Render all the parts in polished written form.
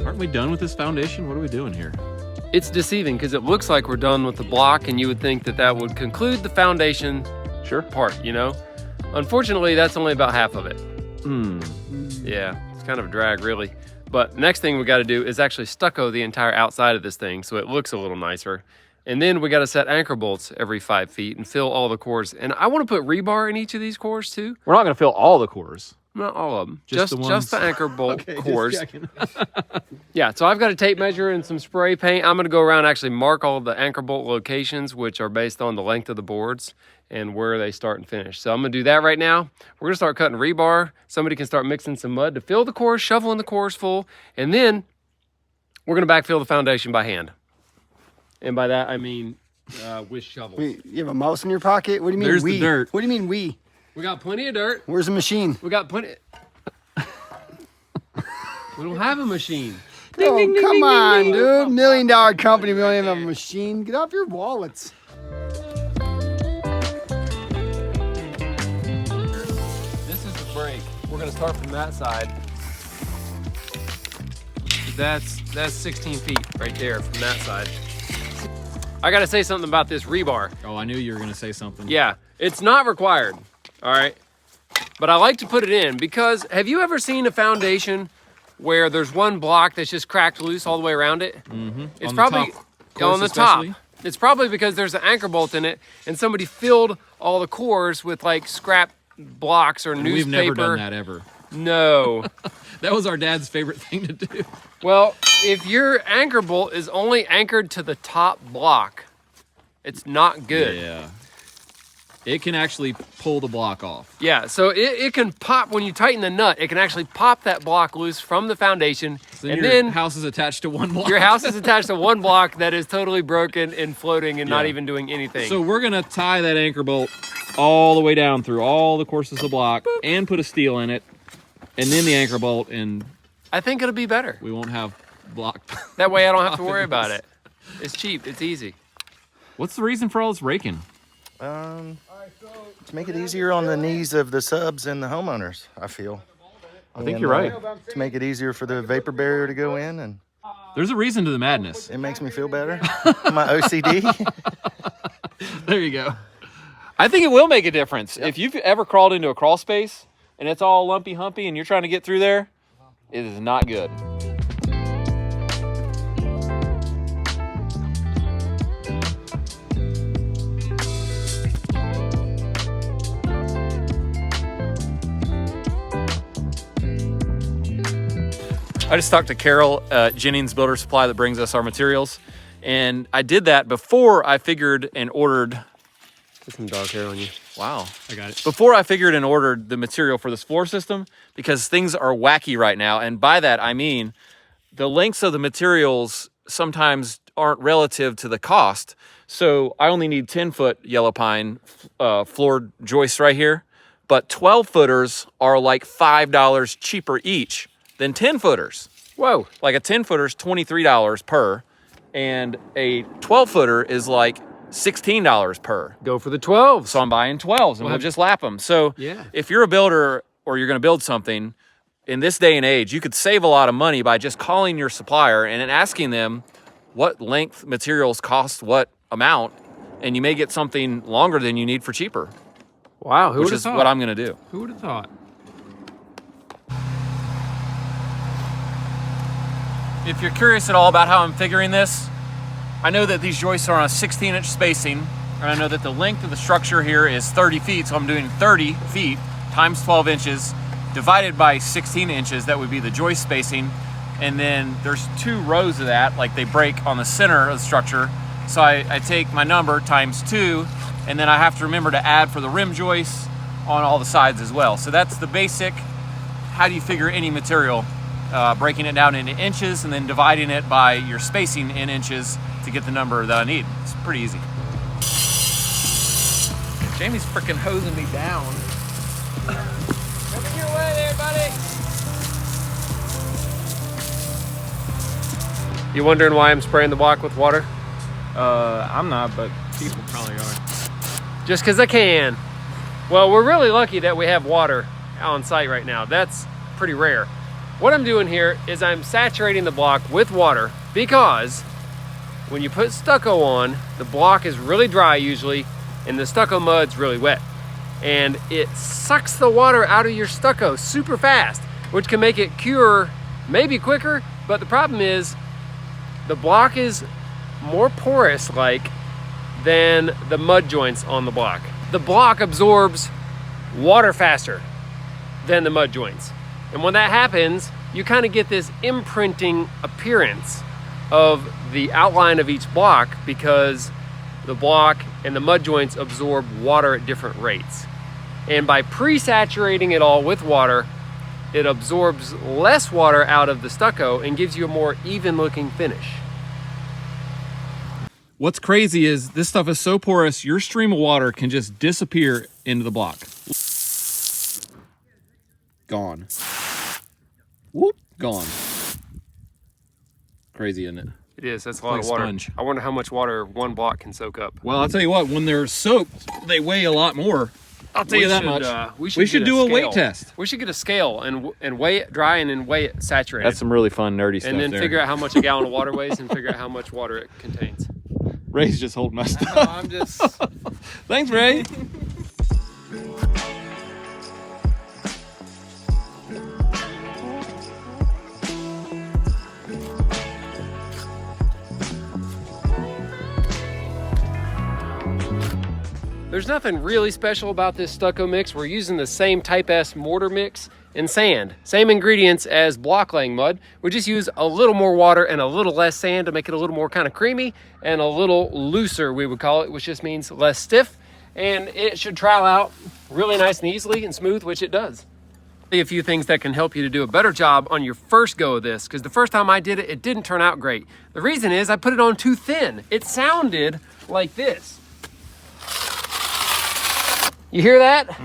Aren't we done with this foundation? What are we doing here? It's deceiving because it looks like we're done with the block, and you would think that that would conclude the foundation part, you know? Unfortunately, that's only about half of it. Yeah, it's kind of a drag, really. But next thing we got to do is actually stucco the entire outside of this thing so it looks a little nicer. And then we got to set anchor bolts every 5 feet and fill all the cores. And I want to put rebar in each of these cores too. We're not going to fill all the cores. Not all of them. Just the anchor bolt okay, cores. Yeah, so I've got a tape measure and some spray paint. I'm going to go around and actually mark all the anchor bolt locations, which are based on the length of the boards and where they start and finish. So I'm going to do that right now. We're going to start cutting rebar. Somebody can start mixing some mud to fill the cores, shoveling the cores full, and then we're going to backfill the foundation by hand. And by that, I mean with shovels. Wait, you have a mouse in your pocket? What do you mean There's we? the dirt. What do you mean we? We got plenty of dirt. Where's the machine? We got plenty. We don't have a machine. Oh, come on, dude. $1 million company. We don't even have a machine. Get off your wallets. This is the break. We're gonna start from that side. That's 16 feet right there from that side. I gotta say something about this rebar. Oh, I knew you were going to say something. Yeah, it's not required, all right? But I like to put it in because have you ever seen a foundation where there's one block that's just cracked loose all the way around it? Mm-hmm. It's on probably the on the top. It's probably because there's an anchor bolt in it and somebody filled all the cores with like scrap blocks or newspaper. We've never done that ever. No. That was our dad's favorite thing to do. Well, if your anchor bolt is only anchored to the top block, it's not good. Yeah. It can actually pull the block off. Yeah, so it can pop, when you tighten the nut, it can actually pop that block loose from the foundation. So and your then house is attached to one block. your house is attached to one block that is totally broken and floating and not Yeah. even doing anything. So we're going to tie that anchor bolt all the way down through all the courses of the block and put a steel in it and then the anchor bolt, and I think it'll be better. we won't have block. That way I don't have to worry about it. It's cheap, it's easy. What's the reason for all this raking? To make it easier on the knees of the subs and the homeowners, I feel. I think you're right. To make it easier for the vapor barrier to go in, and There's a reason to the madness. it makes me feel better. My OCD. There you go. I think it will make a difference. If you've ever crawled into a crawl space and it's all lumpy humpy and you're trying to get through there, it is not good. I just talked to Carol at Jennings Builder Supply that brings us our materials. And I did that before I figured and ordered. Put some dog hair on you. Wow. I got it. Before I figured and ordered the material for this floor system, because things are wacky right now. And by that, I mean the lengths of the materials sometimes aren't relative to the cost. So I only need 10-foot yellow pine floor joists right here. But 12-footers are like $5 cheaper each than 10-footers. Whoa. Like a 10-footer is $23 per, and a 12-footer is like $16 per. Go for the 12s. So I'm buying 12s, and we'll just lap them. So Yeah. if you're a builder or you're going to build something, in this day and age, you could save a lot of money by just calling your supplier and then asking them what length materials cost what amount, and you may get something longer than you need for cheaper. Wow, who which would have is thought? what I'm going to do. Who would have thought? If you're curious at all about how I'm figuring this, I know that these joists are on a 16-inch spacing, and I know that the length of the structure here is 30 feet, so I'm doing 30 feet times 12 inches divided by 16 inches. That would be the joist spacing, and then there's 2 rows of that, like they break on the center of the structure. So I take my number times 2, and then I have to remember to add for the rim joists on all the sides as well. So that's the basic, how do you figure any material? Breaking it down into inches and then dividing it by your spacing in inches to get the number that I need. It's pretty easy. Jamie's freaking hosing me down. Coming your way there, buddy. You wondering why I'm spraying the block with water? I'm not, but people probably are. Just because I can. Well, we're really lucky that we have water on site right now. That's pretty rare. What I'm doing here is I'm saturating the block with water because when you put stucco on, the block is really dry usually, and the stucco mud's really wet. And it sucks the water out of your stucco super fast, which can make it cure maybe quicker, but the problem is the block is more porous than the mud joints on the block. The block absorbs water faster than the mud joints. And when that happens, you kind of get this imprinting appearance of the outline of each block because the block and the mud joints absorb water at different rates. And by pre-saturating it all with water, it absorbs less water out of the stucco and gives you a more even looking finish. What's crazy is this stuff is so porous, your stream of water can just disappear into the block. Gone. Whoop, gone. Crazy, isn't it? It is, that's a lot like of water. sponge. I wonder how much water one block can soak up. Well, I'll tell you what, when they're soaked, they weigh a lot more. I'll tell you that much. We should do a weight test. We should get a scale and weigh it dry and then weigh it saturated. That's some really fun, nerdy stuff. And then figure out how much a gallon of water weighs and figure out how much water it contains. Ray's just holding my stuff. No, I'm just... Thanks, Ray. There's nothing really special about this stucco mix. We're using the same Type S mortar mix and sand. Same ingredients as block laying mud. We just use a little more water and a little less sand to make it a little more kind of creamy and a little looser, we would call it, which just means less stiff. And it should trowel out really nice and easily and smooth, which it does. A few things that can help you to do a better job on your first go of this, because the first time I did it, it didn't turn out great. The reason is I put it on too thin. It sounded like this. You hear that?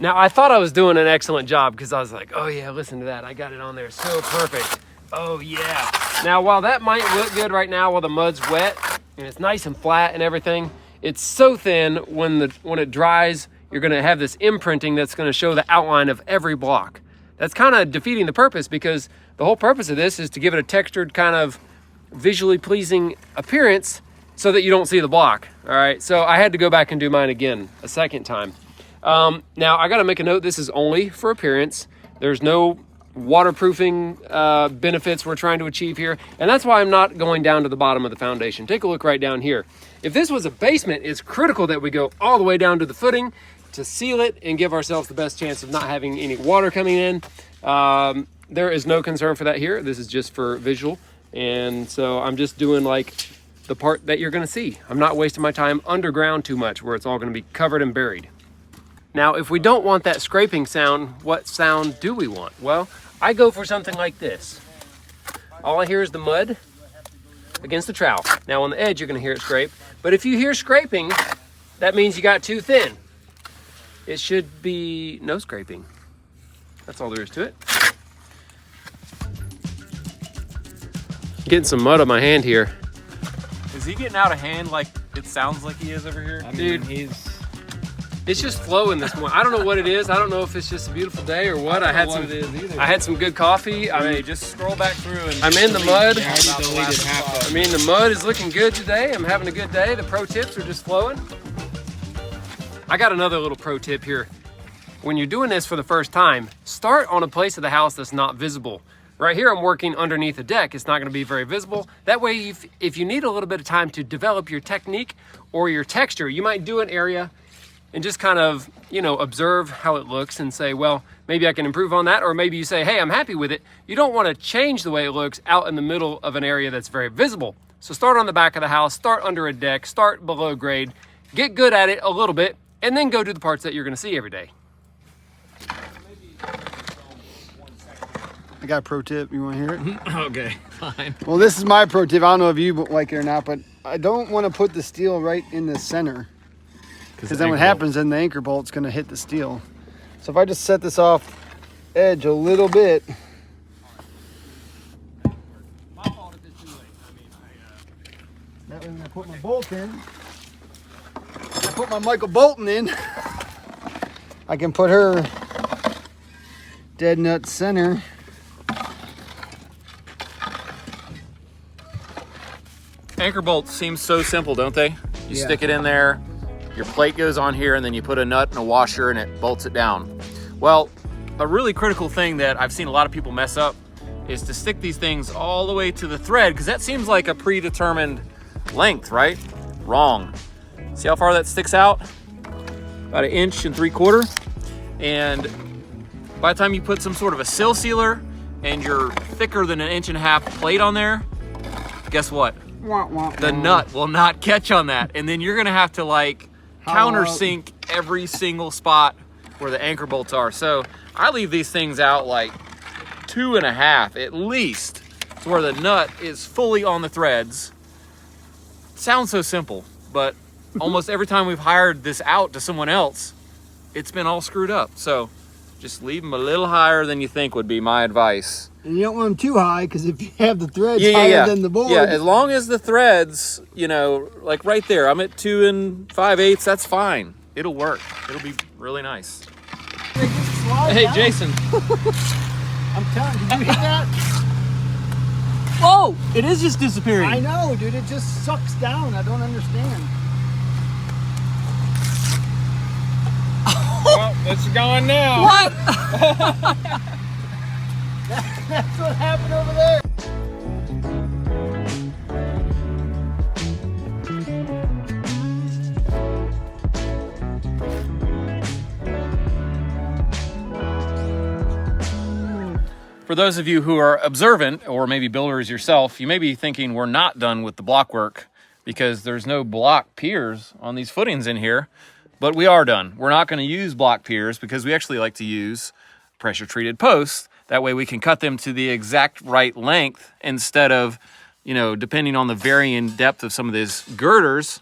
Now, I thought I was doing an excellent job because I was like, oh yeah, listen to that. I got it on there so perfect. Oh yeah. Now, while that might look good right now while the mud's wet and it's nice and flat and everything, it's so thin when it dries, you're gonna have this imprinting that's gonna show the outline of every block. That's kind of defeating the purpose because the whole purpose of this is to give it a textured kind of visually pleasing appearance so that you don't see the block, all right? So I had to go back and do mine again a second time. Now I gotta make a note, this is only for appearance. There's no waterproofing benefits we're trying to achieve here, and that's why I'm not going down to the bottom of the foundation. Take a look right down here. If this was a basement, it's critical that we go all the way down to the footing to seal it and give ourselves the best chance of not having any water coming in. There is no concern for that here. This is just for visual, and so I'm just doing like the part that you're gonna see. I'm not wasting my time underground too much where it's all gonna be covered and buried. Now, if we don't want that scraping sound, what sound do we want? Well, I go for something like this. All I hear is the mud against the trowel. Now on the edge, you're gonna hear it scrape, but if you hear scraping, that means you got too thin. It should be no scraping. That's all there is to it. Getting some mud on my hand here. Is he getting out of hand like it sounds like he is over here? Dude, it's just flowing this morning. I don't know what it is. I don't know if it's just a beautiful day or what. I had some good coffee. Just scroll back through and I'm in the mud. I mean, the mud is looking good today. I'm having a good day. The pro tips are just flowing. I got another little pro tip here. When you're doing this for the first time, start on a place of the house that's not visible. Right here, I'm working underneath a deck. It's not gonna be very visible. That way, if you need a little bit of time to develop your technique or your texture, you might do an area and just kind of, observe how it looks and say, well, maybe I can improve on that. Or maybe you say, hey, I'm happy with it. You don't wanna change the way it looks out in the middle of an area that's very visible. So start on the back of the house, start under a deck, start below grade, get good at it a little bit, and then go do the parts that you're gonna see every day. I got a pro tip. You want to hear it? Okay, fine. Well, this is my pro tip. I don't know if you like it or not, but I don't want to put the steel right in the center. Because then what happens, then the anchor bolt's going to hit the steel. So if I just set this off edge a little bit. That way when I put my bolt in, I put my Michael Bolton in, I can put her dead nut center. Anchor bolts seem so simple, don't they? You Yeah. stick it in there, your plate goes on here, and then you put a nut and a washer and it bolts it down. Well, a really critical thing that I've seen a lot of people mess up is to stick these things all the way to the thread, because that seems like a predetermined length, right? Wrong. See how far that sticks out? About 1 3/4 inches. And by the time you put some sort of a sill sealer and you're thicker than 1.5 inch plate on there, guess what? The nut will not catch on that. And then you're gonna have to like countersink every single spot where the anchor bolts are. So I leave these things out like 2.5 at least, to where the nut is fully on the threads. Sounds so simple, but almost every time we've hired this out to someone else, it's been all screwed up. So just leave them a little higher than you think would be my advice. And you don't want them too high, because if you have the threads higher than the board. Yeah, as long as the threads, you know, like right there, I'm at 2 5/8, that's fine. It'll work. It'll be really nice. Hey, Jason. I'm telling you, did you hit that? Whoa, it is just disappearing. I know, dude, it just sucks down. I don't understand. Well, it's gone now. What? That's what happened over there. For those of you who are observant, or maybe builders yourself, you may be thinking we're not done with the block work because there's no block piers on these footings in here, but we are done. We're not going to use block piers because we actually like to use pressure treated posts. That way we can cut them to the exact right length instead of, you know, depending on the varying depth of some of these girders,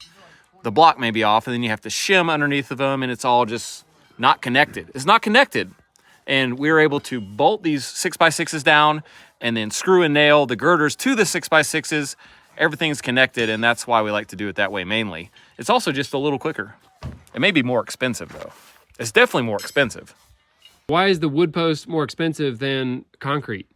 the block may be off and then you have to shim underneath of them and it's all just not connected. It's not connected. And we were able to bolt these 6x6s down and then screw and nail the girders to the 6x6s. Everything's connected, and that's why we like to do it that way mainly. It's also just a little quicker. It may be more expensive though. It's definitely more expensive. Why is the wood post more expensive than concrete?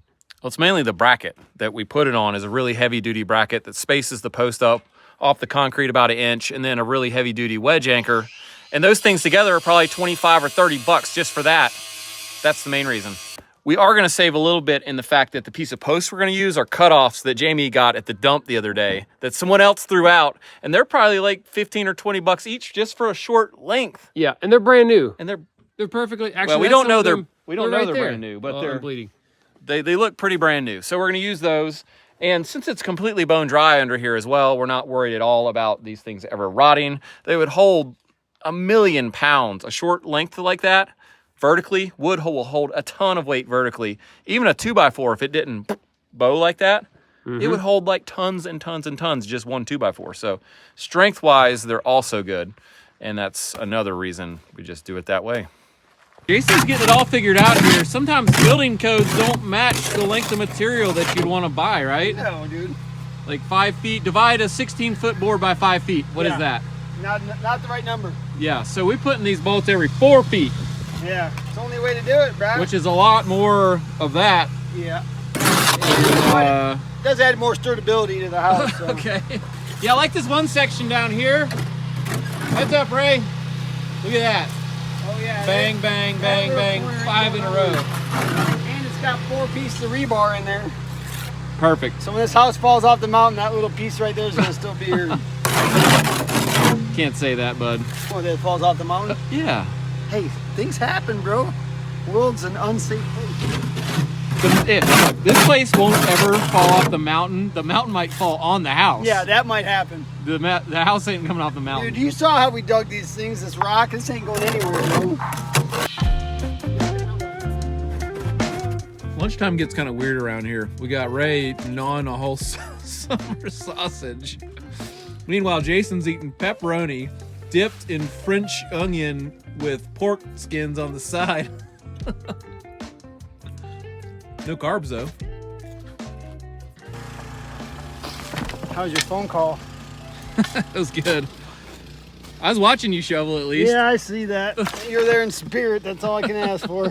Well, it's mainly the bracket that we put it on is a really heavy duty bracket that spaces the post up off the concrete about 1 inch, and then a really heavy duty wedge anchor. And those things together are probably 25 or 30 bucks just for that. That's the main reason. We are gonna save a little bit in the fact that the piece of posts we're gonna use are cutoffs that Jamie got at the dump the other day that someone else threw out, and they're probably like 15 or 20 bucks each just for a short length. Yeah, and they're brand new. And They're perfectly, actually, well, we that's don't know some of they're them- we don't know right they're there. brand new, but Oh, they're I'm bleeding. they look pretty brand new. So we're gonna use those. And since it's completely bone dry under here as well, we're not worried at all about these things ever rotting. They would hold 1,000,000 pounds. A short length like that, vertically, wood will hold a ton of weight vertically. Even a 2x4, if it didn't bow like that, it would hold like tons and tons and tons, just one 2x4. So strength-wise, they're also good. And that's another reason we just do it that way. Jason's getting it all figured out here. Sometimes building codes don't match the length of material that you'd want to buy, right? No, dude. Like 5 feet, divide a 16-foot board by 5 feet. What is that? Not the right number. Yeah, so we put in these bolts every 4 feet, Yeah, it's the only way to do it, bro. which is a lot more of that. Yeah. Uh, It does add more sturdybility to the house. So. okay. Yeah, I like this one section down here. Heads up, Ray. Look at that. Oh yeah. Bang, bang, bang, bang. 5 in a row. And it's got 4 pieces of rebar in there. Perfect. So when this house falls off the mountain, that little piece right there is gonna still be here. Can't say that, bud. When it falls off the mountain. Yeah. Hey, things happen, bro. World's an unsafe place. But if this place won't ever fall off the mountain might fall on the house. Yeah, that might happen. The house ain't coming off the mountain. Dude, you saw how we dug these things, this rock. This ain't going anywhere, bro. Lunchtime gets kind of weird around here. We got Ray gnawing a whole summer sausage. Meanwhile, Jason's eating pepperoni dipped in French onion with pork skins on the side. No carbs though. How's your phone call? That was good. I was watching you shovel at least. Yeah, I see that. You're there in spirit. That's all I can ask for.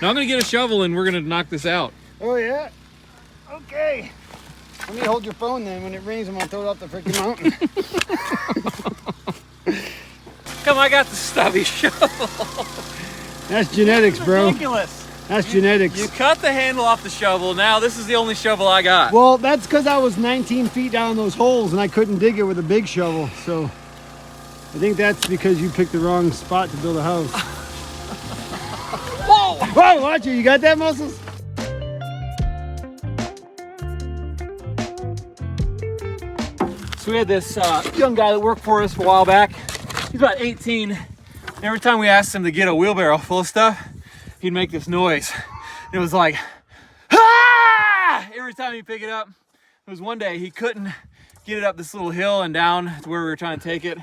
Now I'm gonna get a shovel and we're gonna knock this out. Oh, yeah? Okay. Let me hold your phone then. When it rings, I'm gonna throw it off the freaking mountain. Come, I got the stubby shovel. That's genetics, bro. Ridiculous. That's genetics. You cut the handle off the shovel. Now this is the only shovel I got. Well, that's because I was 19 feet down those holes and I couldn't dig it with a big shovel. So I think that's because you picked the wrong spot to build a house. Whoa! Whoa, watch it. You got that, Muscles? So we had this young guy that worked for us for a while back. He's about 18. Every time we asked him to get a wheelbarrow full of stuff, he'd make this noise. It was like, ah! Every time he'd pick it up. It was one day he couldn't get it up this little hill and down to where we were trying to take it.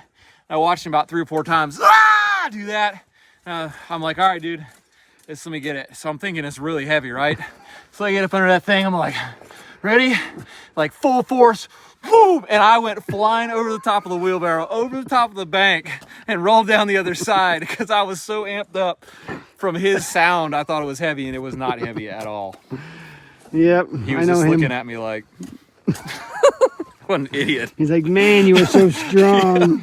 I watched him about 3 or 4 times do that. I'm like, all right, dude, let me get it. So I'm thinking it's really heavy, right? So I get up under that thing. I'm like, ready? Like full force. Boom! And I went flying over the top of the wheelbarrow, over the top of the bank, and rolled down the other side because I was so amped up from his sound. I thought it was heavy, and it was not heavy at all. Yep, He was just looking at me like, what an idiot. He's like, man, you are so strong.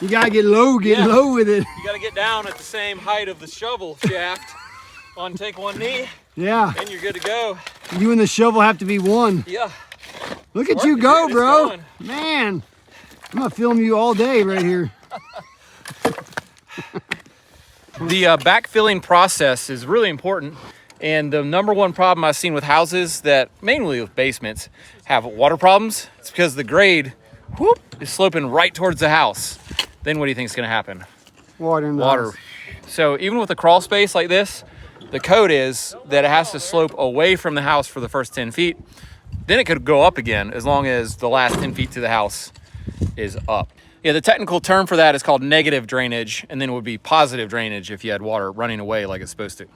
You gotta get low with it. You gotta get down at the same height of the shovel shaft. On, take one knee, Yeah, and you're good to go. you and the shovel have to be one. Yeah. Look at you go, It's bro. going. Man, I'm gonna film you all day right here. The backfilling process is really important, and the number one problem I've seen with houses that, mainly with basements, have water problems. It's because the grade, whoop, is sloping right towards the house. Then what do you think is gonna happen? Water in the Water. house. So even with a crawl space like this, the code is that it has to slope away from the house for the first 10 feet. Then it could go up again as long as the last 10 feet to the house is up. Yeah, the technical term for that is called negative drainage, and then it would be positive drainage if you had water running away like it's supposed to.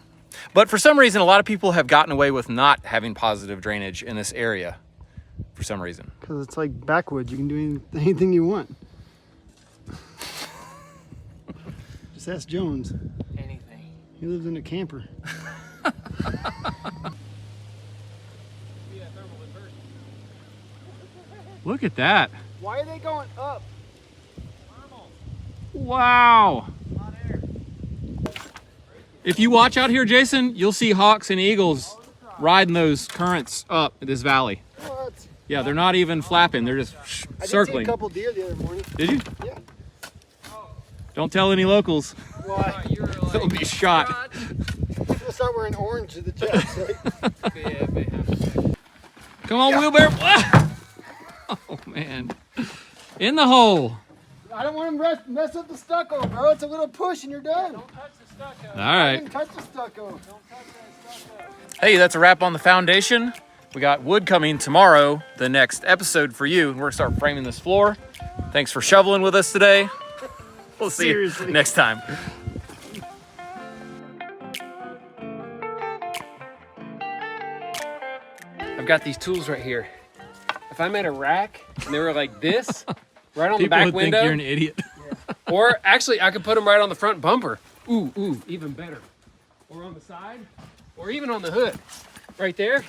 But for some reason, a lot of people have gotten away with not having positive drainage in this area for some reason. Because it's like backwoods. You can do anything you want. Just ask Jones. Anything. He lives in a camper. Look at that. Why are they going up? Wow. If you watch out here, Jason, you'll see hawks and eagles riding those currents up this valley. What? Yeah, they're not even flapping. They're just I did circling. see a couple deer the other morning. Did you? Yeah. Don't tell any locals. Why? They'll be shot. We'll start wearing orange to the chest, right? Come on, wheelbarrow. Oh, man. In the hole. I don't want to mess up the stucco, bro. It's a little push and you're done. Don't touch the stucco. All I right. didn't touch the stucco. Don't touch that stucco. Hey, that's a wrap on the foundation. We got wood coming tomorrow, the next episode for you. We're going to start framing this floor. Thanks for shoveling with us today. We'll see you next time. I've got these tools right here. If I made a rack and they were like this, right on the People back would window, think you're an idiot. or actually I could put them right on the front bumper. Ooh, even better. Or on the side, or even on the hood. Right there,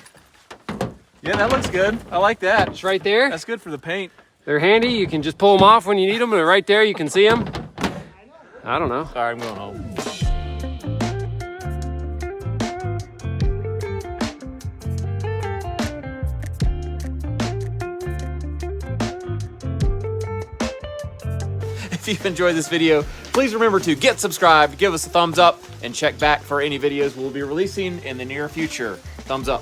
Yeah, that looks good. I like that. it's right there. That's good for the paint. They're handy. You can just pull them off when you need them. They're right there. You can see them. I don't know. All right, I'm going home. If you've enjoyed this video, please remember to get subscribed, give us a thumbs up, and check back for any videos we'll be releasing in the near future. Thumbs up.